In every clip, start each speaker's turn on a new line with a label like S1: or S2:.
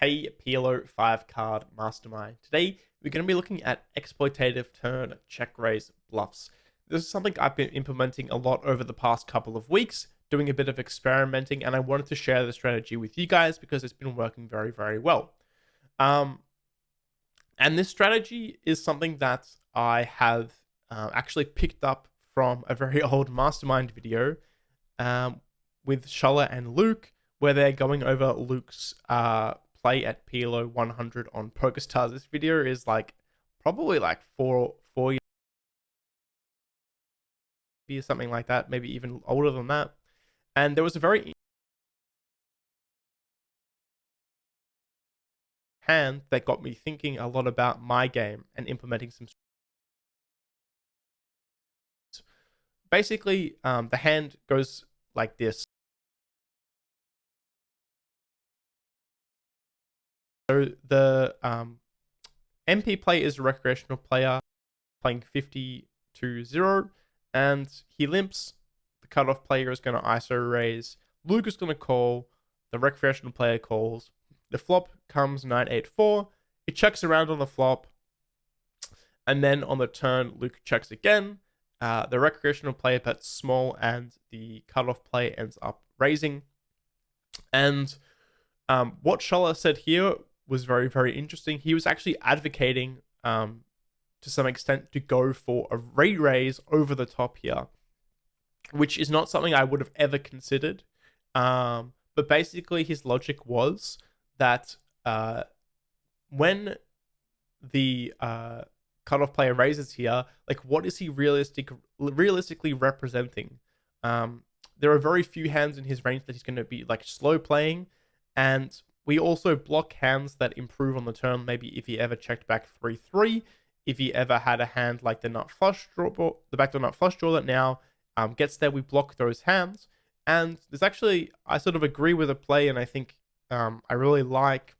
S1: Hey PLO 5 card mastermind. Today we're going to be looking at exploitative turn check raise bluffs. This is something I've been implementing a lot over the past couple of weeks, doing a bit of experimenting, and I wanted to share the strategy with you guys because it's been working very, very well. And this strategy is something that I have actually picked up from a very old mastermind video with Shulla and Luke, where they're going over Luke's play at PLO 100 on PokerStars. This video is like probably like four years, something like that, maybe even older than that. And there was a very hand that got me thinking a lot about my game and implementing some. Basically, the hand goes like this. So the MP player is a recreational player playing 50-0, and he limps. The cutoff player is going to ISO raise. Luke is going to call. The recreational player calls. The flop comes 9-8-4. It checks around on the flop, and then on the turn, Luke checks again. The recreational player bets small, and the cutoff player ends up raising. And what Shulla said here was very, very interesting. He was actually advocating to some extent to go for a re-raise over the top here, which is not something I would have ever considered. But basically his logic was that when the cutoff player raises here, like what is he realistically representing? There are very few hands in his range that he's going to be like slow playing, and we also block hands that improve on the turn. Maybe if he ever checked back 3-3, if he ever had a hand like the nut flush draw, the backdoor nut flush draw that now gets there, we block those hands. And there's actually, I sort of agree with the play, and I think I really like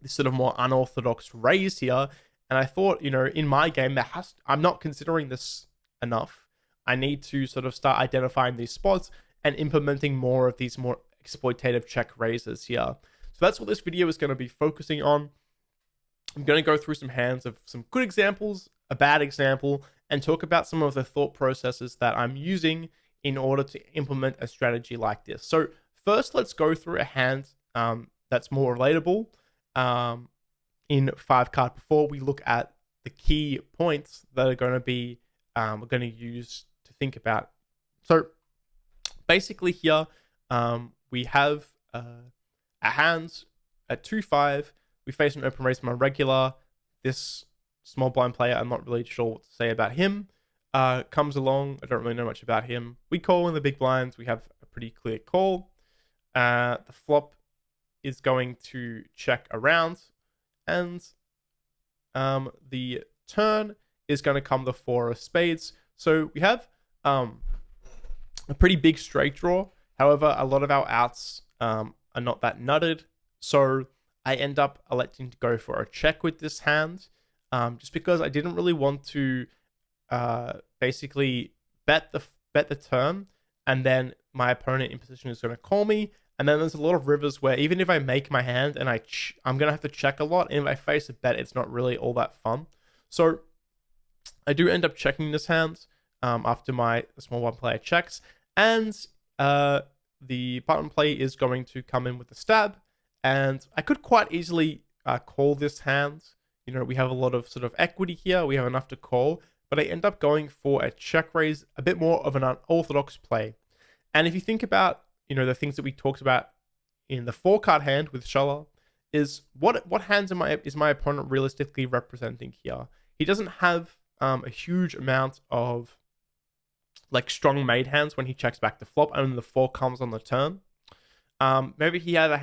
S1: this sort of more unorthodox raise here. And I thought, in my game, I'm not considering this enough. I need to sort of start identifying these spots and implementing more of these more exploitative check raises here. So that's what this video is going to be focusing on. I'm going to go through some hands of some good examples, a bad example, and talk about some of the thought processes that I'm using in order to implement a strategy like this. So first, let's go through a hand that's more relatable in 5 card before we look at the key points that are going to be we're going to use to think about. So basically here we have a hand at 2-5. We face an open raise from a regular. This small blind player, I'm not really sure what to say about him. Comes along. I don't really know much about him. We call in the big blinds. We have a pretty clear call. The flop is going to check around, and the turn is going to come the 4 of spades. So we have a pretty big straight draw. However, a lot of our outs are not that nutted, so I end up electing to go for a check with this hand, just because I didn't really want to basically bet the turn, and then my opponent in position is going to call me. And then there's a lot of rivers where even if I make my hand and I'm going to have to check a lot, and if I face a bet, it's not really all that fun. So I do end up checking this hand after my small one player checks, and the button play is going to come in with a stab, and I could quite easily call this hand. We have a lot of sort of equity here. We have enough to call, but I end up going for a check raise, a bit more of an unorthodox play. And if you think about, the things that we talked about in the 4 card hand with Shulla, is what hands is my opponent realistically representing here? He doesn't have a huge amount of like strong made hands when he checks back the flop, and the 4 comes on the turn. Maybe he has a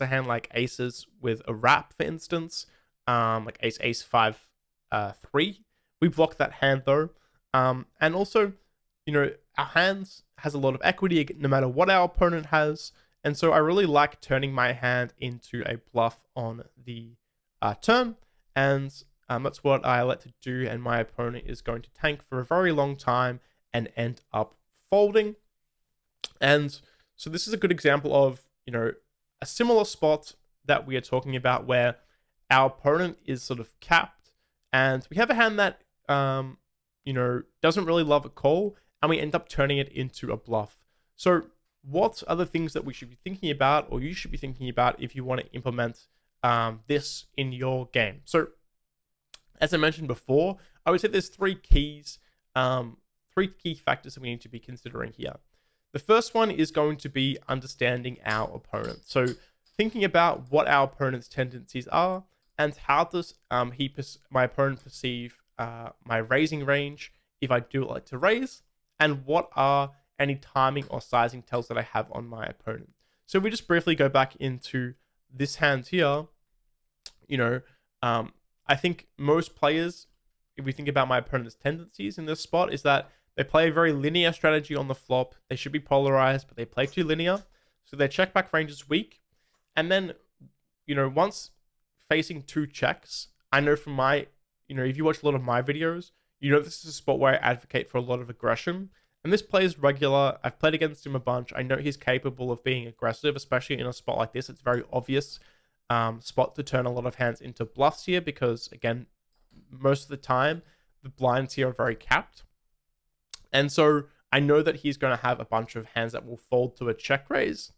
S1: hand like aces with a wrap, for instance, like ace 5 3. We block that hand though, and also, our hands has a lot of equity no matter what our opponent has, and so I really like turning my hand into a bluff on the turn, and that's what I like to do. And my opponent is going to tank for a very long time and end up folding. And so this is a good example of, a similar spot that we are talking about where our opponent is sort of capped, and we have a hand that doesn't really love a call, and we end up turning it into a bluff. So what are the things that we should be thinking about, or you should be thinking about, if you want to implement this in your game? So as I mentioned before, I would say there's three key factors that we need to be considering here. The first one is going to be understanding our opponent. So thinking about what our opponent's tendencies are, and how does my opponent perceive my raising range if I do like to raise, and what are any timing or sizing tells that I have on my opponent. So if we just briefly go back into this hand here, I think most players, if we think about my opponent's tendencies in this spot, is that they play a very linear strategy on the flop. They should be polarized, but they play too linear. So their check back range is weak. And then, once facing two checks, I know from my, if you watch a lot of my videos, this is a spot where I advocate for a lot of aggression. And this player is regular. I've played against him a bunch. I know he's capable of being aggressive, especially in a spot like this. It's a very obvious spot to turn a lot of hands into bluffs here because, again, most of the time, the blinds here are very capped. And so I know that he's going to have a bunch of hands that will fold to a check raise.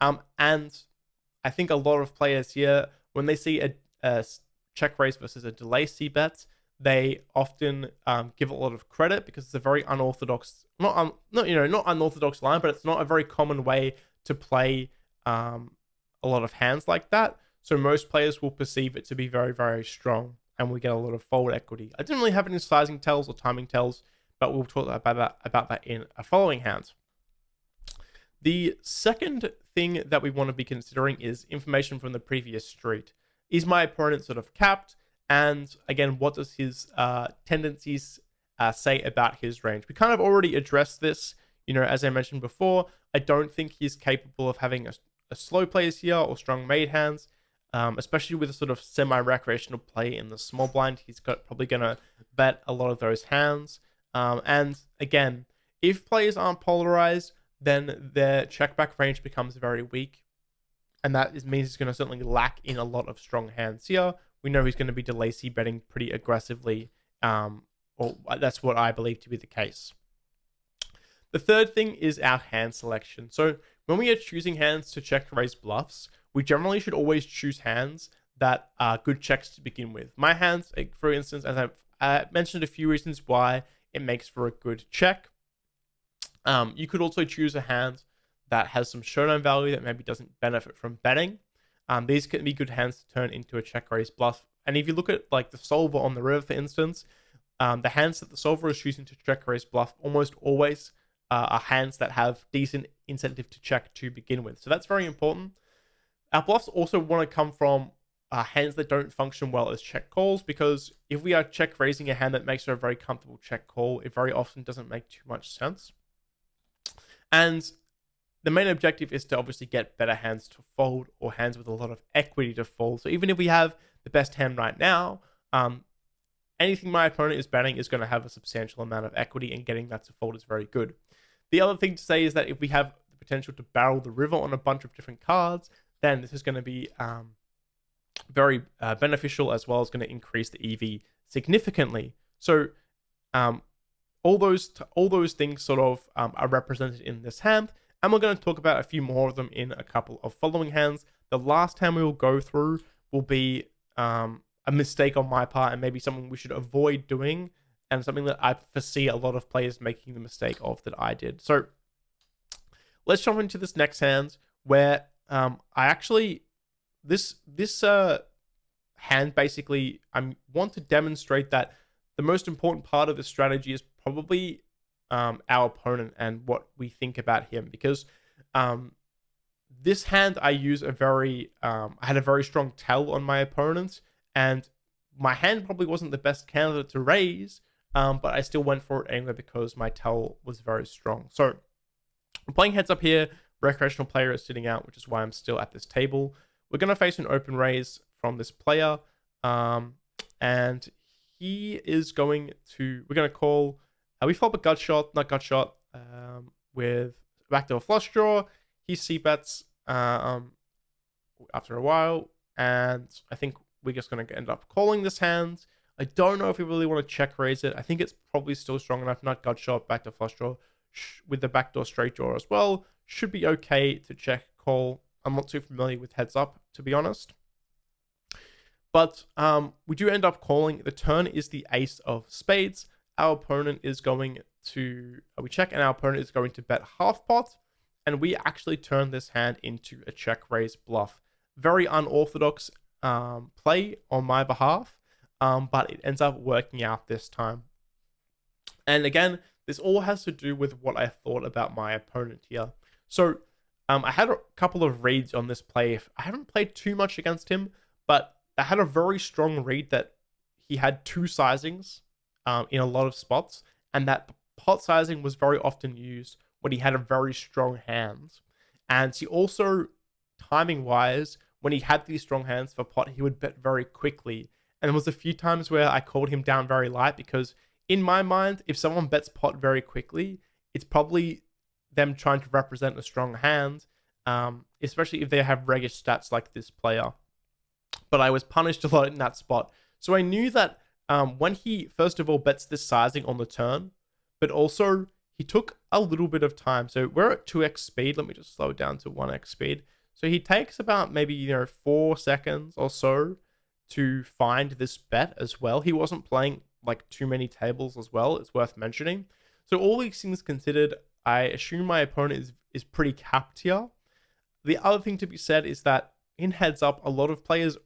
S1: And I think a lot of players here, when they see a check raise versus a delay c-bet, they often give a lot of credit because it's a very unorthodox, not unorthodox line, but it's not a very common way to play a lot of hands like that. So most players will perceive it to be very, very strong, and we get a lot of fold equity. I didn't really have any sizing tells or timing tells, but we'll talk about that in a following hand. The second thing that we want to be considering is information from the previous street. Is my opponent sort of capped? And again, what does his tendencies say about his range? We kind of already addressed this, as I mentioned before. I don't think he's capable of having a slow plays here or strong made hands, especially with a sort of semi-recreational play in the small blind. He's probably going to bet a lot of those hands. And again, if players aren't polarized, then their check back range becomes very weak. And that means he's going to certainly lack in a lot of strong hands here. We know he's going to be delay c-betting pretty aggressively, or that's what I believe to be the case. The third thing is our hand selection. So when we are choosing hands to check raise bluffs, we generally should always choose hands that are good checks to begin with. My hands, for instance, as I've mentioned a few reasons why it makes for a good check. You could also choose a hand that has some showdown value that maybe doesn't benefit from betting. These can be good hands to turn into a check raise bluff. And if you look at like the solver on the river, for instance, the hands that the solver is choosing to check raise bluff almost always are hands that have decent incentive to check to begin with. So that's very important. Our bluffs also want to come from hands that don't function well as check calls, because if we are check raising a hand that makes for a very comfortable check call, it very often doesn't make too much sense. And the main objective is to obviously get better hands to fold, or hands with a lot of equity to fold. So even if we have the best hand right now, anything my opponent is betting is going to have a substantial amount of equity, and getting that to fold is very good. The other thing to say is that if we have the potential to barrel the river on a bunch of different cards, then this is going to be very beneficial, as well as going to increase the EV significantly. So all those things sort of are represented in this hand. And we're going to talk about a few more of them in a couple of following hands. The last hand we will go through will be a mistake on my part, and maybe something we should avoid doing, and something that I foresee a lot of players making the mistake of that I did. So let's jump into this next hand, where this hand basically, I want to demonstrate that the most important part of the strategy is probably our opponent and what we think about him, because this hand I had a very strong tell on my opponent, and my hand probably wasn't the best candidate to raise, but I still went for it anyway because my tell was very strong. So I'm playing heads up here. Recreational player is sitting out, which is why I'm still at this table. We're going to face an open raise from this player, and he is going to, we're going to call, we flop a gut shot, with back to a flush draw. He c-bets after a while, and I think we're just going to end up calling this hand. I don't know if we really want to check raise it. I think it's probably still strong enough. Nut gut shot, backdoor flush draw with the backdoor straight draw as well. Should be okay to check call. I'm not too familiar with heads up, to be honest. But we do end up calling. The turn is the ace of spades. Our opponent is going to, we check, and our opponent is going to bet half pot. And we actually turn this hand into a check raise bluff. Very unorthodox play on my behalf, but it ends up working out this time. And again, this all has to do with what I thought about my opponent here. So I had a couple of reads on this play. I haven't played too much against him, but I had a very strong read that he had two sizings in a lot of spots, and that pot sizing was very often used when he had a very strong hand. And he also, timing wise, when he had these strong hands for pot, he would bet very quickly. And there was a few times where I called him down very light because in my mind, if someone bets pot very quickly, it's probably them trying to represent a strong hand, especially if they have regular stats like this player. But I was punished a lot in that spot. So I knew that when he, first of all, bets this sizing on the turn, but also he took a little bit of time. So we're at 2x speed. Let me just slow it down to 1x speed. So he takes about maybe 4 seconds or so to find this bet as well. He wasn't playing like too many tables as well. It's worth mentioning. So all these things considered, I assume my opponent is pretty capped here. The other thing to be said is that in heads up, a lot of players,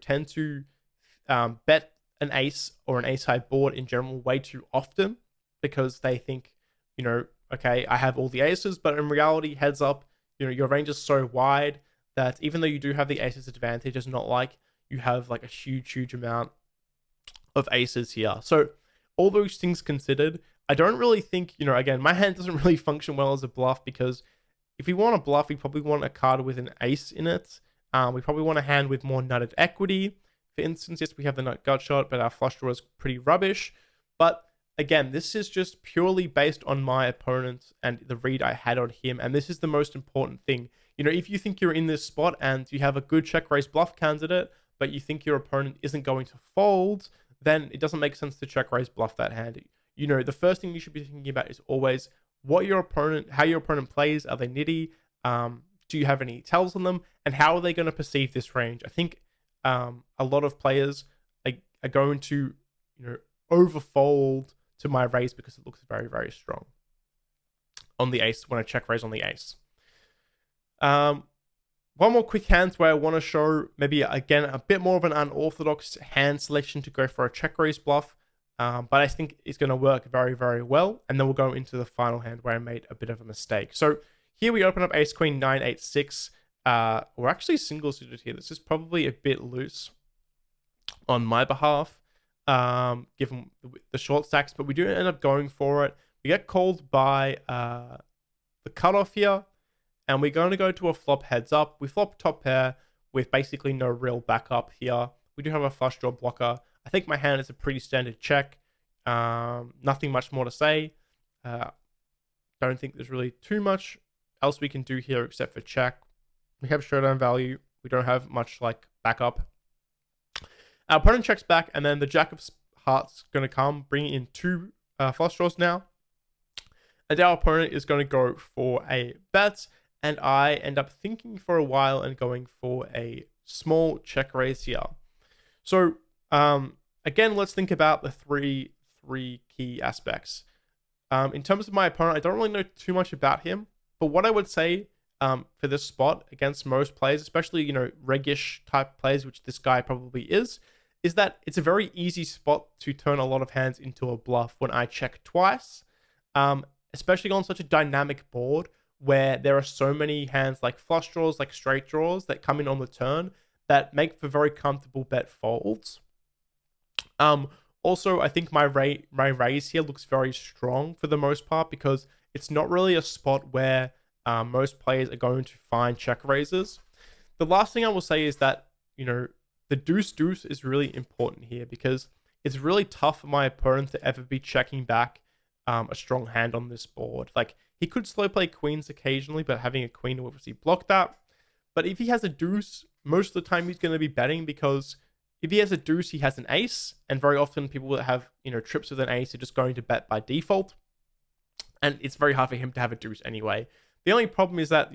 S1: tend to bet an ace or an ace high board in general way too often because they think, okay, I have all the aces, but in reality, heads up, your range is so wide that even though you do have the aces advantage, it's not like you have like a huge amount of aces here. So all those things considered, I don't really think, again, my hand doesn't really function well as a bluff because if we want a bluff, we probably want a card with an ace in it. We probably want a hand with more nutted equity. For instance, yes, we have the nut gut shot, but our flush draw is pretty rubbish. But again, this is just purely based on my opponent and the read I had on him. And this is the most important thing. If you think you're in this spot and you have a good check raise bluff candidate, but you think your opponent isn't going to fold, then it doesn't make sense to check raise bluff that hand. The first thing you should be thinking about is always how your opponent plays. Are they nitty? Do you have any tells on them? And how are they going to perceive this range? I think a lot of players are going to, overfold to my raise because it looks very, very strong on the ace when I check raise on the ace. One more quick hand where I want to show maybe, again, a bit more of an unorthodox hand selection to go for a check raise bluff. But I think it's going to work very, very well. And then we'll go into the final hand where I made a bit of a mistake. So here we open up ace queen 9 8 6. We're actually single suited here. This is probably a bit loose on my behalf, given the short stacks, but we do end up going for it. We get called by the cutoff here, and we're going to go to a flop heads up. We flop top pair with basically no real backup here. We do have a flush draw blocker. I think my hand is a pretty standard check. Nothing much more to say. Don't think there's really too much else we can do here except for check. We have showdown value. We don't have much like backup. Our opponent checks back, and then the jack of hearts going to come, bringing in 2 flush draws now. And our opponent is going to go for a bet, and I end up thinking for a while and going for a small check raise here. So again, let's think about the three key aspects. In terms of my opponent, I don't really know too much about him, but what I would say for this spot against most players, especially, reg-ish type players, which this guy probably is that it's a very easy spot to turn a lot of hands into a bluff when I check twice, especially on such a dynamic board where there are so many hands like flush draws, like straight draws that come in on the turn that make for very comfortable bet folds. Also, I think my raise here looks very strong for the most part because it's not really a spot where most players are going to find check raises. The last thing I will say is that, the deuce is really important here because it's really tough for my opponent to ever be checking back a strong hand on this board. Like, he could slow play queens occasionally, but having a queen will obviously block that. But if he has a deuce, most of the time he's going to be betting, because if he has a deuce, he has an ace, and very often people that have, trips with an ace are just going to bet by default, and it's very hard for him to have a deuce anyway. The only problem is that,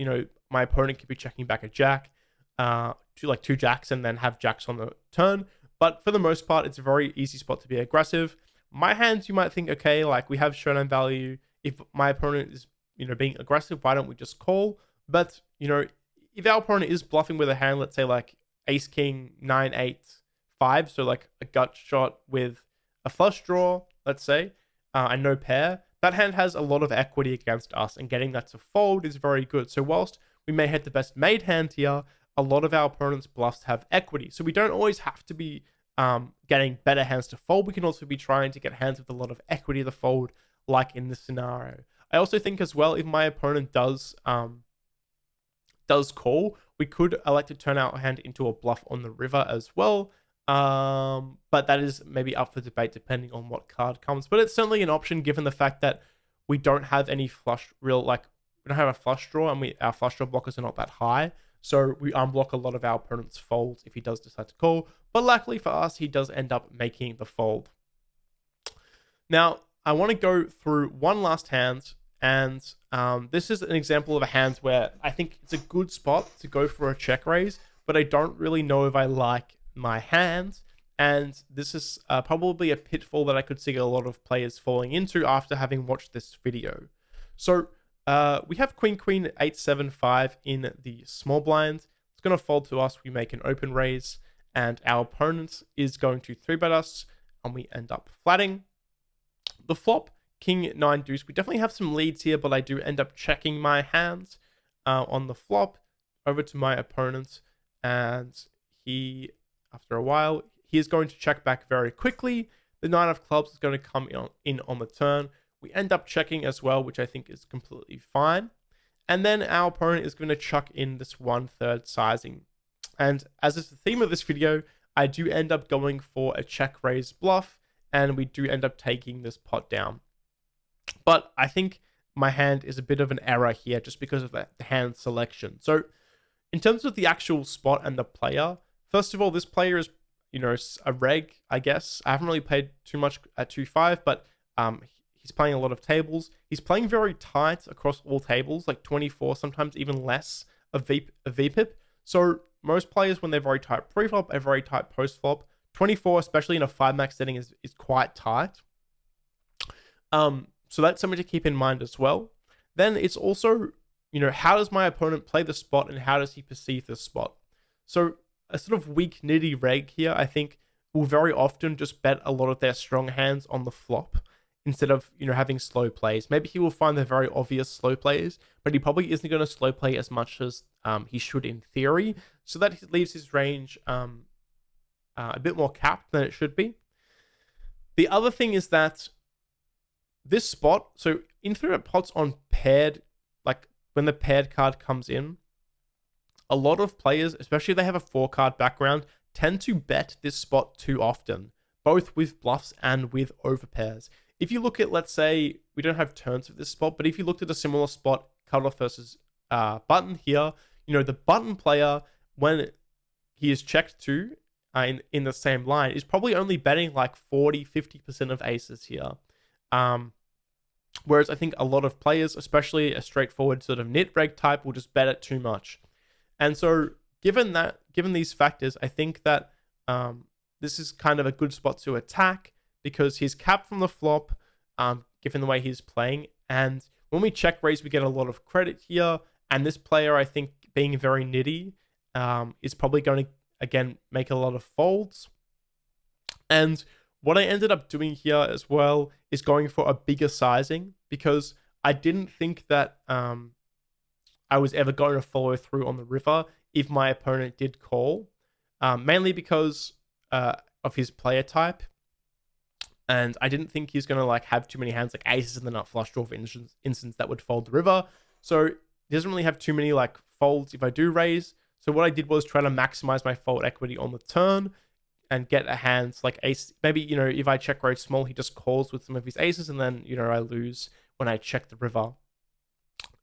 S1: my opponent could be checking back a jack, to like two jacks, and then have jacks on the turn. But for the most part, it's a very easy spot to be aggressive. My hands, you might think, okay, like we have showdown value. If my opponent is, being aggressive, why don't we just call? But, if our opponent is bluffing with a hand, let's say like ace, king, 9, 8, 5, so like a gut shot with a flush draw, let's say, and no pair, that hand has a lot of equity against us, and getting that to fold is very good. So whilst we may hit the best made hand here, a lot of our opponent's bluffs have equity. So we don't always have to be getting better hands to fold. We can also be trying to get hands with a lot of equity to fold, like in this scenario. I also think as well, if my opponent does call, we could elect to turn our hand into a bluff on the river as well. But that is maybe up for debate depending on what card comes. But it's certainly an option, given the fact that we don't have any flush, we don't have a flush draw, and our flush draw blockers are not that high. So we unblock a lot of our opponent's folds if he does decide to call. But luckily for us, he does end up making the fold. Now, I want to go through one last hand. And this is an example of a hand where I think it's a good spot to go for a check raise, but I don't really know if I like my hand. And this is probably a pitfall that I could see a lot of players falling into after having watched this video. So we have queen, queen, 8, 7, 5 in the small blind. It's going to fold to us. We make an open raise, and our opponent is going to 3-bet us, and we end up flatting. The flop, king, 9, deuce. We definitely have some leads here, but I do end up checking my hands on the flop over to my opponent, and he, after a while, he is going to check back very quickly. The 9 of clubs is going to come in on the turn. We end up checking as well, which I think is completely fine. And then our opponent is going to chuck in this 1/3 sizing. And as is the theme of this video, I do end up going for a check raise bluff, and we do end up taking this pot down. But I think my hand is a bit of an error here just because of the hand selection. So in terms of the actual spot and the player, first of all, this player is, a reg, I guess. I haven't really played too much at 2-5, but he's playing a lot of tables. He's playing very tight across all tables, like 24, sometimes even less of VPIP. So most players, when they're very tight pre-flop, are very tight post-flop. 24, especially in a 5-max setting, is quite tight. So that's something to keep in mind as well. Then it's also, how does my opponent play the spot, and how does he perceive the spot? So a sort of weak nitty reg here, I think, will very often just bet a lot of their strong hands on the flop instead of, having slow plays. Maybe he will find the very obvious slow plays, but he probably isn't going to slow play as much as he should in theory. So that leaves his range a bit more capped than it should be. The other thing is that this spot, so infinite pots on paired, like when the paired card comes in, a lot of players, especially if they have a 4-card background, tend to bet this spot too often, both with bluffs and with overpairs. If you look at, let's say, we don't have turns of this spot, but if you looked at a similar spot, cutoff versus button here, the button player, when he is checked to in the same line, is probably only betting like 40-50% of aces here. Whereas I think a lot of players, especially a straightforward sort of nit reg type, will just bet it too much. And so given these factors, I think that this is kind of a good spot to attack, because he's capped from the flop, given the way he's playing. And when we check raise, we get a lot of credit here. And this player, I think, being very nitty, is probably going to, again, make a lot of folds. And what I ended up doing here as well is going for a bigger sizing, because I didn't think that I was ever going to follow through on the river if my opponent did call, mainly because of his player type. And I didn't think he's going to have too many hands like aces and the nut flush draw, for instance, that would fold the river. So he doesn't really have too many folds if I do raise. So what I did was try to maximize my fold equity on the turn and get a hand like ace. Maybe, if I check raise small, he just calls with some of his aces, and then, I lose when I check the river.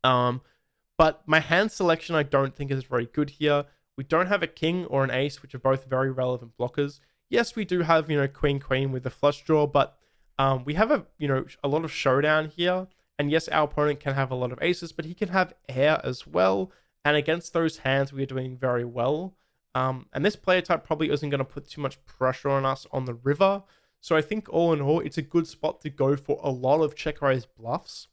S1: But my hand selection, I don't think is very good here. We don't have a king or an ace, which are both very relevant blockers. Yes, we do have, queen, queen with the flush draw, but we have a lot of showdown here. And yes, our opponent can have a lot of aces, but he can have air as well. And against those hands, we are doing very well. And this player type probably isn't going to put too much pressure on us on the river. So I think all in all, it's a good spot to go for a lot of check raise bluffs.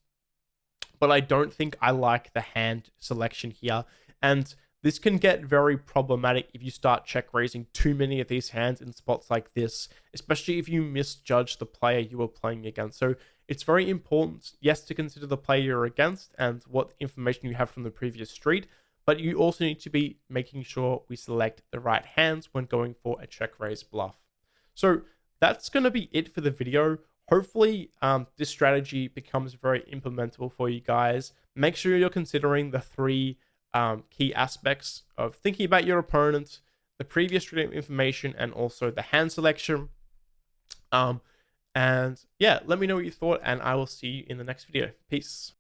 S1: But I don't think I like the hand selection here. And this can get very problematic if you start check raising too many of these hands in spots like this, especially if you misjudge the player you are playing against. So it's very important, yes, to consider the player you're against and what information you have from the previous street, but you also need to be making sure we select the right hands when going for a check raise bluff. So that's going to be it for the video. Hopefully, this strategy becomes very implementable for you guys. Make sure you're considering the three key aspects of thinking about your opponent, the previous stream information, and also the hand selection. And yeah, let me know what you thought, and I will see you in the next video. Peace.